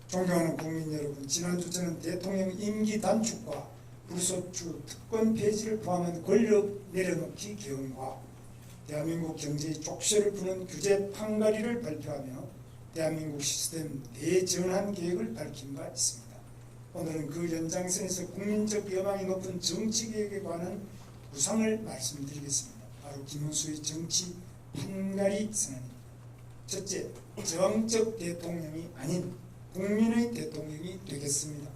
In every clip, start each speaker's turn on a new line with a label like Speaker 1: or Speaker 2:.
Speaker 1: 존경하는 국민 여러분, 지난주 저는 대통령 임기 단축과 불소추 특권 폐지를 포함한 권력 내려놓기 개헌과 대한민국 경제의 족쇄를 푸는 규제 판가리를 발표하며 대한민국 시스템 대전환 계획을 밝힌 바 있습니다. 오늘은 그 연장선에서 국민적 여망이 높은 정치개혁에 관한 구상을 말씀드리겠습니다. 바로 김문수의 정치 판가리 선언입니다. 첫째, 정적 대통령이 아닌 국민의 대통령이 되겠습니다.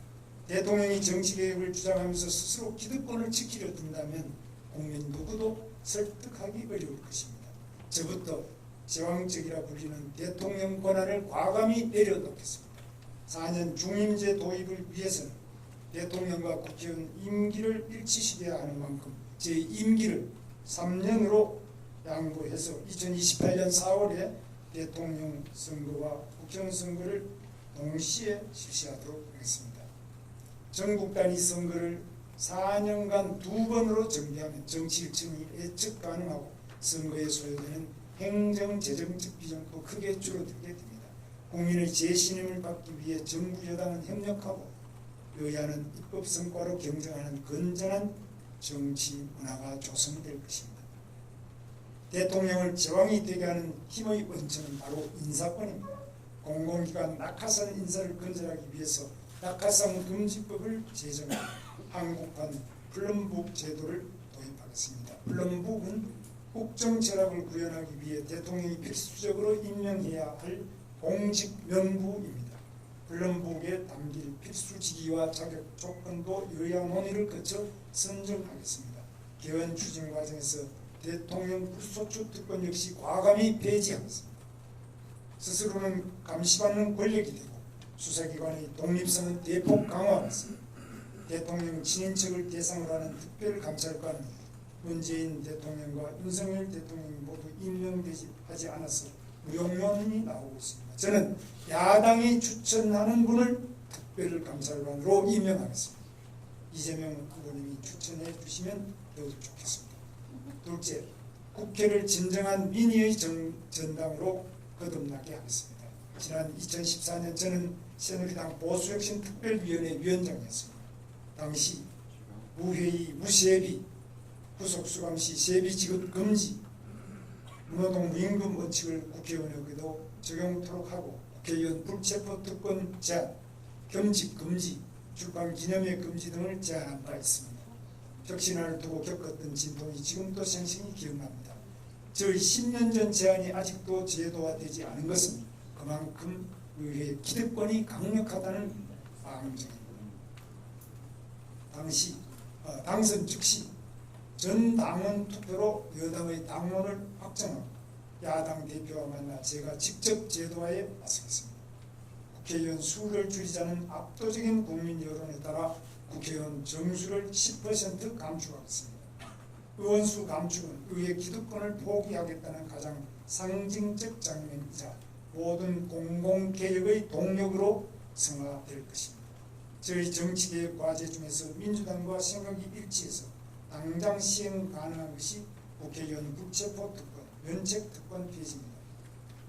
Speaker 1: 대통령이 정치개혁을 주장하면서 스스로 기득권을 지키려 든다면 국민 누구도 설득하기 어려울 것입니다. 저부터 제왕적이라 불리는 대통령 권한을 과감히 내려놓겠습니다. 4년 중임제 도입을 위해서는 대통령과 국회의원 임기를 일치시켜야 하는 만큼 제 임기를 3년으로 양보해서 2028년 4월에 대통령 선거와 국회의원 선거를 동시에 실시하도록 하겠습니다. 전국 단위 선거를 4년간 2번으로 정비하면 정치 일정이 예측 가능하고 선거에 소요되는 행정, 재정적 비용도 크게 줄어들게 됩니다. 국민의 재신임을 받기 위해 정부 여당은 협력하고 여야는 입법 성과로 경쟁하는 건전한 정치 문화가 조성될 것입니다. 대통령을 제왕이 되게 하는 힘의 원천은 바로 인사권입니다. 공공기관 낙하산 인사를 건설하기 위해서 낙하산 금지법을 제정하고 한국판 플럼북 제도를 도입하겠습니다. 플럼북은 국정 철학을 구현하기 위해 대통령이 필수적으로 임명해야 할 공직 명부입니다. 플럼북에 담길 필수 직위와 자격 조건도 여야 논의를 거쳐 선정하겠습니다. 개헌 추진 과정에서 대통령 불소추 특권 역시 과감히 폐지하겠습니다. 스스로는 감시받는 권력이 되고 수사기관의 독립성은 대폭 강화하겠습니다. 대통령 친인척을 대상으로 하는 특별감찰관은 문재인 대통령과 윤석열 대통령이 모두 임명되지 하지 않아서 무용론이 나오고 있습니다. 저는 야당이 추천하는 분을 특별감찰관으로 임명하겠습니다. 이재명 후보님이 추천해 주시면 더욱 좋겠습니다. 둘째, 국회를 진정한 민의의 전당으로 거듭나게 하겠습니다. 지난 2014년 저는 새누리당 보수혁신특별위원회 위원장이었습니다. 당시 무회의, 무세비, 구속수감시 세비 지급 금지, 무노동 무임금 원칙을 국회의원에게도 적용토록 하고 국회의원 불체포 특권 제한, 겸직 금지, 출판 기념회 금지 등을 제안한 바 있습니다. 혁신을 두고 겪었던 진통이 지금도 생생히 기억납니다. 저희 10년 전 제안이 아직도 제도화되지 않은 것은 그만큼 의회의 기득권이 강력하다는 방증입니다. 당시 당선 즉시 전 당원 투표로 여당의 당론을 확정하고 야당 대표와 만나 제가 직접 제도화에 나서겠습니다. 국회의원 수를 줄이자는 압도적인 국민 여론에 따라 국회의원 정수를 10% 감축하겠습니다. 의원수 감축은 의회 기득권을 포기하겠다는 가장 상징적 장면이자 모든 공공개혁의 동력으로 성화될 것입니다. 저희 정치개혁 과제 중에서 민주당과 생각이 일치해서 당장 시행 가능한 것이 국회의원 불체포 특권, 면책 특권 폐지입니다.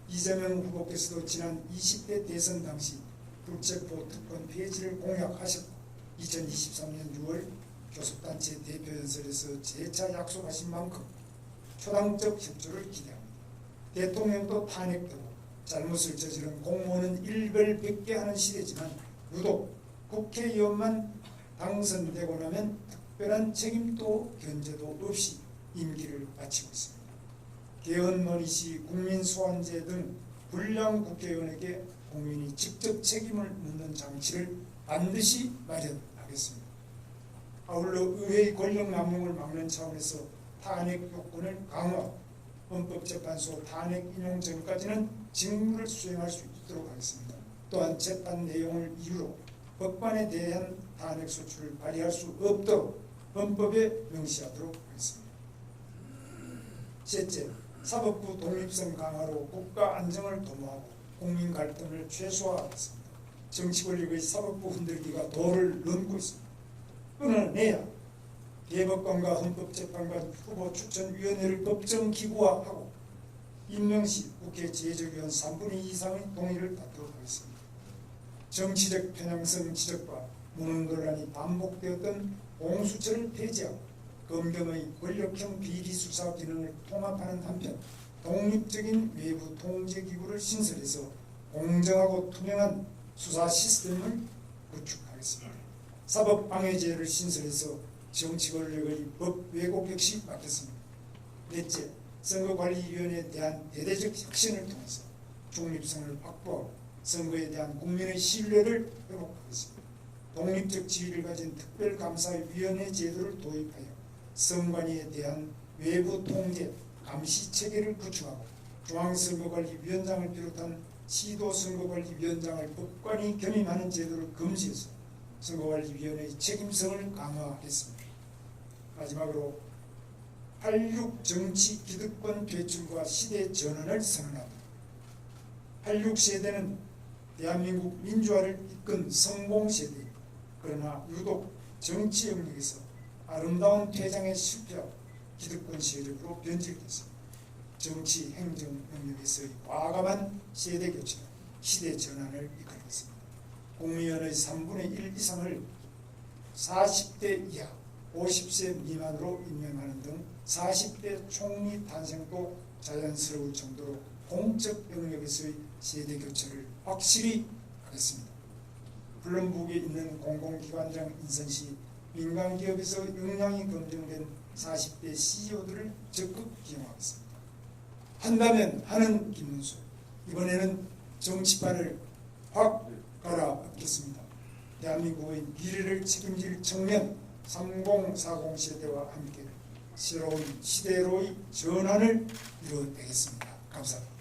Speaker 1: 이재명 후보께서도 지난 20대 대선 당시 불체포 특권 폐지를 공약하셨고 2023년 6월 교섭단체 대표연설에서 재차 약속하신 만큼 초당적 협조를 기대합니다. 대통령도 탄핵되고 잘못을 저지른 공무원은 일별백계 하는 시대지만 유독 국회의원만 당선되고 나면 특별한 책임도 견제도 없이 임기를 마치고 있습니다. 개헌 논의 시 국민소환제 등 불량 국회의원에게 국민이 직접 책임을 묻는 장치를 반드시 마련하겠습니다. 아울러 의회의 권력 남용을 막는 차원에서 탄핵 요건을 강화, 헌법재판소 탄핵 인용 전까지는 직무를 수행할 수 있도록 하겠습니다. 또한 재판 내용을 이유로 법관에 대한 탄핵 소추를 발의할 수 없도록 헌법에 명시하도록 하겠습니다. 셋째, 사법부 독립성 강화로 국가 안정을 도모하고 국민 갈등을 최소화하겠습니다. 정치 권력의 사법부 흔들기가 도를 넘고 있습니다. 끊어내야 대법관과 헌법재판관 후보 추천위원회를 법정 기구화하고 임명 시 국회 제적위원 3분의 2 이상의 동의를 받도록 하겠습니다. 정치적 편향성 지적과 무능 논란이 반복되었던 공수처를 폐지하고 검경의 권력형 비리 수사 기능을 통합하는 한편 독립적인 외부 통제기구를 신설해서 공정하고 투명한 수사 시스템을 구축하겠습니다. 사법방해제를 신설해서 정치 권력의 법 왜곡 역시 막겠습니다. 넷째, 선거관리위원회에 대한 대대적 혁신을 통해서 중립성을 확보하고 선거에 대한 국민의 신뢰를 회복하겠습니다. 독립적 지위를 가진 특별감사위원회 제도를 도입하여 선관위에 대한 외부 통제, 감시 체계를 구축하고 중앙선거관리위원장을 비롯한 시도선거관리위원장을 법관이 겸임하는 제도를 금지해서 선거관리위원회의 책임성을 강화하겠습니다. 마지막으로 86 정치 기득권 퇴출과 시대 전환을 선언합니다. 86 세대는 대한민국 민주화를 이끈 성공 세대이고 그러나 유독 정치 영역에서 아름다운 퇴장에 실패하고 기득권 세력으로 변질됐습니다. 정치 행정 영역에서의 과감한 세대 교체, 시대 전환을 이끌겠습니다. 국민의 3분의 1 이상을 40대 이하, 50세 미만으로 임명하는 등 40대 총리 탄생도 자연스러울 정도로 공적 영역에서의 세대 교체를 확실히 하겠습니다. 블룸북에 있는 공공기관장 인선 시 민간기업에서 역량이 검증된 40대 CEO들을 적극 기용하겠습니다. 한다면 하는 김문수, 이번에는 정치판을 확 갈아엎겠습니다. 대한민국의 미래를 책임질 청년 3040 세대와 함께 새로운 시대로의 전환을 이뤄내겠습니다. 감사합니다.